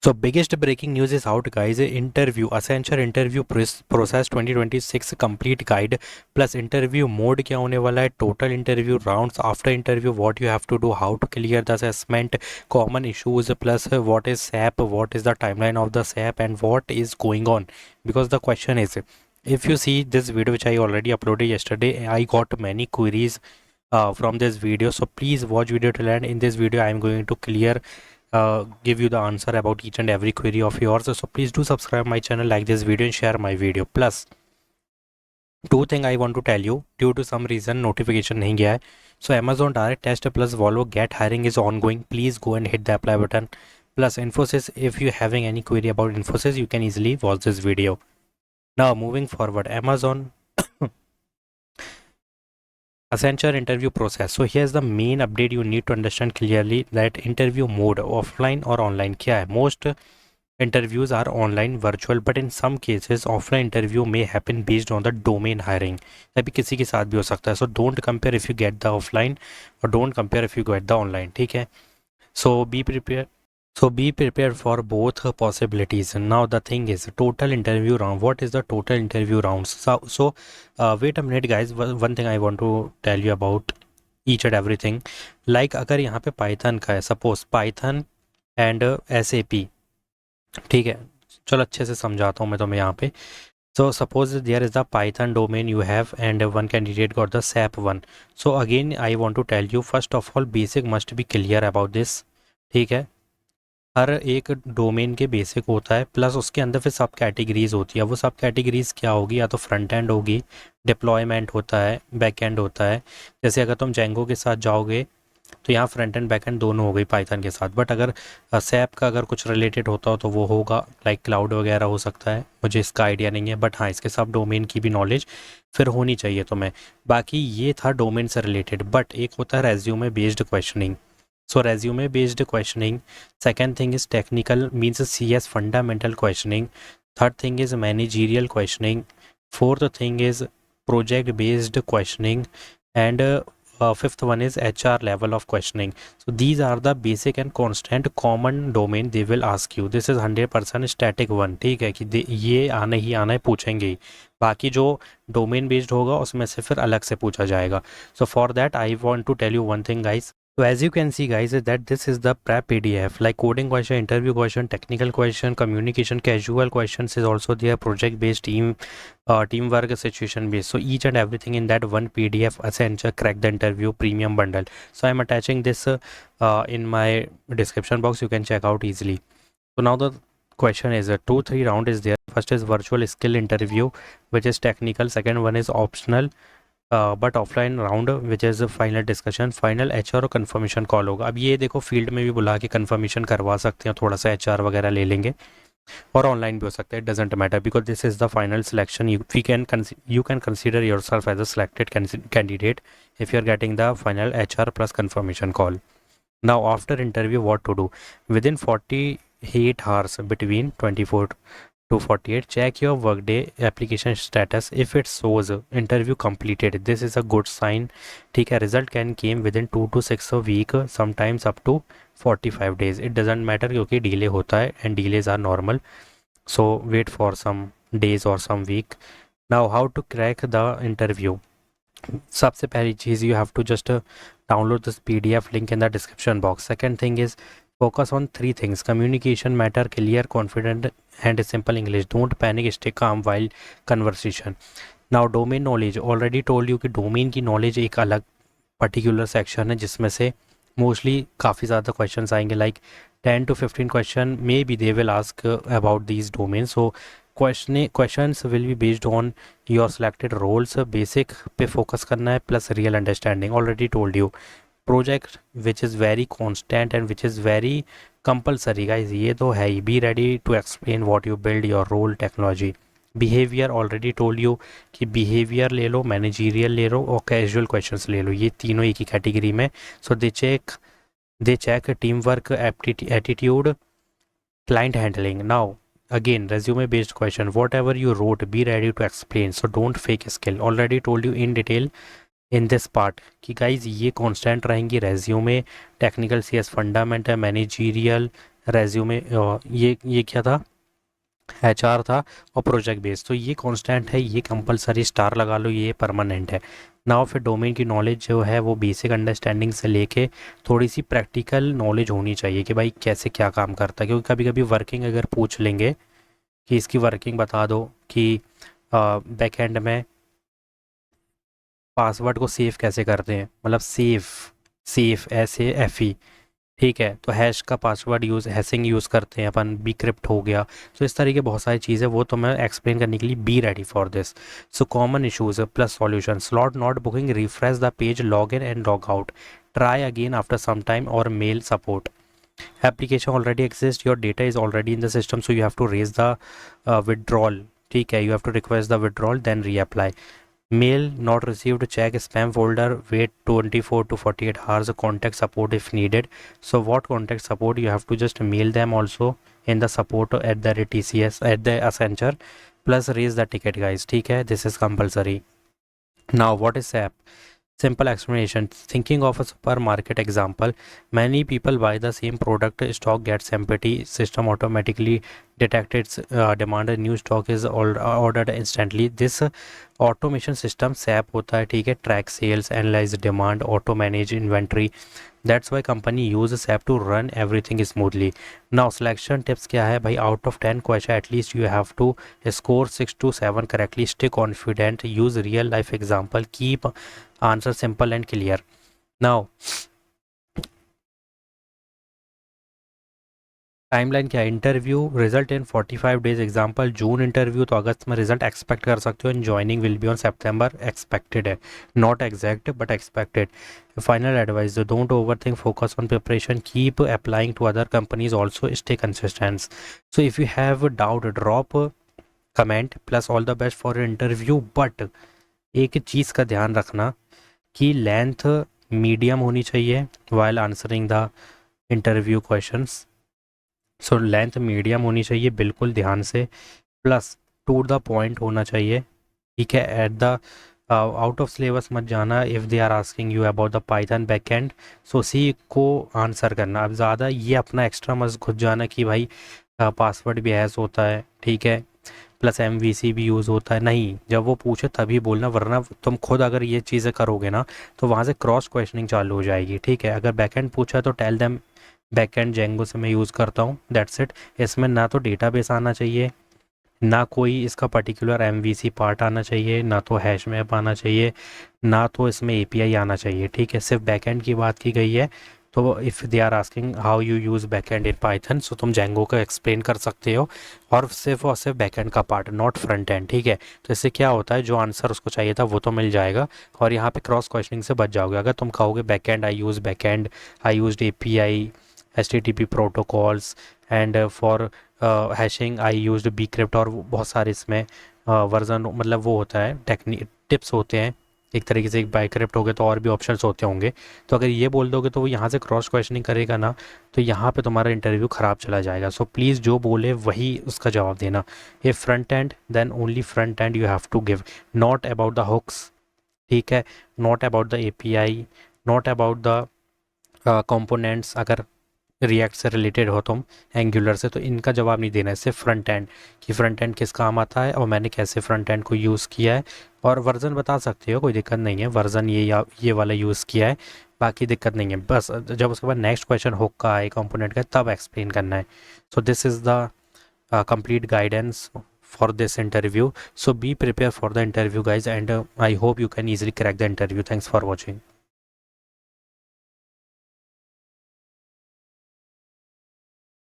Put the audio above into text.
So biggest breaking news is out, guys. Interview Accenture interview process 2026 complete guide plus interview mode क्या होने वाला है, total interview rounds, after interview what you have to do, how to clear the assessment, common issues plus what is SAP, what is the timeline of the SAP and what is going on. Because the question is, if you see this video which I already uploaded yesterday, I got many queries from this video, so please watch video till end. In this video I am going to give you the answer about each and every query of yours. So please do subscribe my channel, like this video and share my video. Plus two thing I want to tell you, due to some reason notification नहीं गया है. So Amazon Direct Test plus Volvo Get hiring is ongoing. Please go and hit the apply button. Plus Infosys, if you having any query about Infosys, you can easily watch this video. Now moving forward, Amazon Accenture interview process. So here's the main update you need to understand clearly, that interview mode offline or online क्या है. Most interviews are online virtual, but in some cases offline interview may happen based on the domain hiring. अभी किसी के साथ भी हो सकता है. So don't compare if you get the offline or don't compare if you get the online. ठीक है. So be prepared. So be prepared for both possibilities. Now the thing is total interview round. What is the total interview rounds? So wait a minute, guys. One thing I want to tell you about each and everything. Like अगर यहाँ पे Python का है, suppose Python and SAP. ठीक है, चलो अच्छे से समझाता हूँ मैं तुम्हें यहाँ पे. So suppose there is the Python domain you have and one candidate got the SAP one. So again I want to tell you, first of all basic must be clear about this. ठीक है, हर एक domain के basic होता है, plus उसके अंदर फिर सब कैटेगरीज होती है. वो सब कैटेगरीज क्या होगी, या तो फ्रंट एंड होगी, डिप्लॉयमेंट होता है, बैक एंड होता है. जैसे अगर तुम जेंगो के साथ जाओगे तो यहाँ फ्रंट एंड बैक एंड दोनों हो गई पाइथन के साथ. बट अगर सैप का अगर कुछ रिलेटेड होता हो तो वो होगा लाइक क्लाउड वगैरह हो सकता है, मुझे इसका आइडिया नहीं है. बट हाँ, इसके सब डोमेन की भी नॉलेज फिर होनी चाहिए तुम्हें. बाकी ये था डोमेन से रिलेटेड. बट एक होता है resume based questioning. So resume based questioning. Second thing is technical, means CS fundamental questioning. Third thing is managerial questioning. Fourth thing is project based questioning. And fifth one is HR level of questioning. So these are the basic and constant common domain they will ask you. This is 100% static one. ठीक है कि ये आना ही आना है, पूछेंगे ही. बाकी जो डोमेन बेस्ड होगा उसमें से फिर अलग से पूछा जाएगा. So for that I want to tell you one thing, guys. So as you can see, guys, is that this is the prep PDF, like coding question, interview question, technical question, communication, casual questions is also there, project based, teamwork, situation based. So each and everything in that one PDF. Accenture Crack the Interview Premium Bundle. So I'm attaching this in my description box. You can check out easily. So now the question is 2-3 round is there. First is virtual skill interview, which is technical. Second one is optional but offline round which is final discussion. Final HR और confirmation call होगा. अब ये देखो field में भी बुला के conformation करवा सकते हैं, थोड़ा सा HR वगैरह ले लेंगे, और ऑनलाइन भी हो सकता है. It doesn't matter because this is the final selection. You can consider yourself as a selected candidate if you are getting the final HR plus confirmation call. Now after interview what to do. Within 48 hours, between 24 to 48, check your workday application status. If it shows interview completed, this is a good sign. ठीक है, result can came within 2 to 6 a week, sometimes up to 45 days. It doesn't matter क्योंकि delay होता है and delays are normal. So wait for some days or some week. Now how to crack the interview. सबसे पहली चीज़, you have to just download this PDF link in the description box. Second thing is focus on 3 things. Communication matter, clear, confident and simple English. Don't panic, stay calm while conversation. Now domain knowledge, already told you कि domain की knowledge एक अलग particular section है जिसमें से mostly काफ़ी ज़्यादा questions आएंगे. Like 10 to 15 question maybe they will ask about these domain. So questions will be based on your selected roles. Basic पे फोकस करना है plus real understanding. Already told you. Project which is very constant and which is very compulsory, guys ये तो है ही. Be ready to explain what you build your role technology. Behaviour, already told you कि behaviour ले लो, managerial ले लो और casual questions ले लो. ये तीनों एक ही कैटेगरी में. So they check team work, attitude, client handling. Now again, resume based question, whatever you wrote be ready to explain, so don't fake skill. Already told you in detail in this part कि guys ये constant रहेंगी. Resume, technical CS fundament है, managerial resume, ये क्या था, HR था, और project based, तो ये कांस्टेंट है, ये कंपलसरी स्टार लगा लो, ये परमानेंट है। नाउ फिर डोमेन की नॉलेज जो है वो बेसिक अंडरस्टैंडिंग से लेके थोड़ी सी प्रैक्टिकल नॉलेज होनी चाहिए कि भाई कैसे क्या काम करता है, क्योंकि कभी कभी वर्किंग अगर पूछ लेंगे कि इसकी वर्किंग बता दो कि बैक एंड में पासवर्ड को सेव कैसे करते हैं, मतलब सेफ, सेफ SAFE, ठीक है, तो हैश का पासवर्ड यूज़, हैशिंग यूज़ करते हैं अपन, बी क्रिप्ट हो गया। तो इस तरीके बहुत सारी चीज़ें, वो तो मैं एक्सप्लेन करने के लिए be ready for this. So common issues plus solution, slot not booking, refresh the page, log in and log out, try again after some time, और mail support. Application already exist, your data is already in the system, so you have to raise the withdrawal, ठीक है, you have to request the withdrawal then reapply. Mail not received, check spam folder, wait 24 to 48 hours, contact support if needed. So what contact support, you have to just mail them also in the support at the TCS at the Accenture, plus raise the ticket guys, ठीक है, this is compulsory. Now what is SAP? Simple explanation. Thinking of a supermarket example, many people buy the same product, stock gets empty, system automatically detects its demand, a new stock is ordered instantly. This automation system SAP होता है, ठीक है, track sales, analyze demand, auto manage inventory. That's why company use SAP to run everything smoothly. Now selection tips क्या है भाई, out of 10 question at least you have to score 6 to 7 correctly, stay confident, use real life example, keep answer simple and clear. Now timeline क्या है, interview result in 45 days, example जून interview तो अगस्त में result expect कर सकते हो, and joining will be on सितंबर, एक्सपेक्टेड है, not exact but expected. Final advice, don't overthink, focus on preparation, keep applying to other companies also, stay consistent. So if you have doubt drop comment, plus all the best for interview, but एक चीज़ का ध्यान रखना कि length medium होनी चाहिए while answering the interview questions. So length medium होनी चाहिए, बिल्कुल ध्यान से, प्लस टू द पॉइंट होना चाहिए, ठीक है, at the out of syllabus मत जाना। If they are asking you about the Python backend, so उसी को आंसर करना। अब ज़्यादा ये अपना एक्स्ट्रा मत घुस जाना कि भाई पासवर्ड भी हैश होता है, ठीक है, प्लस MVC भी यूज़ होता है, नहीं, जब वो पूछे तभी बोलना, वरना तुम खुद अगर ये चीज़ें करोगे ना तो वहाँ से क्रॉस क्वेश्चनिंग चालू हो जाएगी, ठीक है। अगर बैकएंड पूछा तो टेल देम बैकएंड जेंगो से मैं यूज़ करता हूँ, दैट्स इट। इसमें ना तो डेटाबेस आना चाहिए, ना कोई इसका पर्टिकुलर MVC पार्ट आना चाहिए, ना तो हैश मैप आना चाहिए, ना तो इसमें API आना चाहिए, ठीक है, सिर्फ बैकएंड की बात की गई है। तो if they are asking how you use backend in Python, so तुम जेंगो का एक्सप्लेन कर सकते हो, और सिर्फ बैकएंड का पार्ट, नॉट फ्रंट एंड, ठीक है। तो इससे क्या होता है, जो आंसर उसको चाहिए था वो तो मिल जाएगा, और यहाँ पे क्रॉस क्वेश्चनिंग से बच जाओगे। अगर तुम कहोगे backend, I use backend, I use API, HTTP protocols, and for hashing I used bcrypt, और बहुत सारे इसमें वर्जन, मतलब वो होता है, टेक्निक टिप्स होते हैं एक तरीके से, एक बाइक्रिप्ट हो गए तो और भी ऑप्शंस होते होंगे। तो अगर ये बोल दोगे तो वो यहाँ से क्रॉस क्वेश्चनिंग करेगा ना, तो यहाँ पे तुम्हारा इंटरव्यू ख़राब चला जाएगा। सो प्लीज़ जो बोले वही उसका जवाब देना। ये front end, then only front end you have to give, not about the hooks, ठीक है, not about the API, not about the components. अगर रिएक्ट से रिलेटेड हो तुम, एंगुलर से, तो इनका जवाब नहीं देना है, सिर्फ फ्रंट एंड, कि फ्रंट एंड किस काम आता है और मैंने कैसे फ्रंट एंड को यूज़ किया है, और वर्जन बता सकते हो, कोई दिक्कत नहीं है, वर्जन ये या ये वाला यूज़ किया है, बाकी दिक्कत नहीं है। बस जब उसके बाद नेक्स्ट क्वेश्चन हुक का आए, कंपोनेंट का, तब एक्सप्लेन करना है। So this is the complete guidance for this interview. So be prepared for the interview guys, and I hope you can easily crack the interview. Thanks for watching.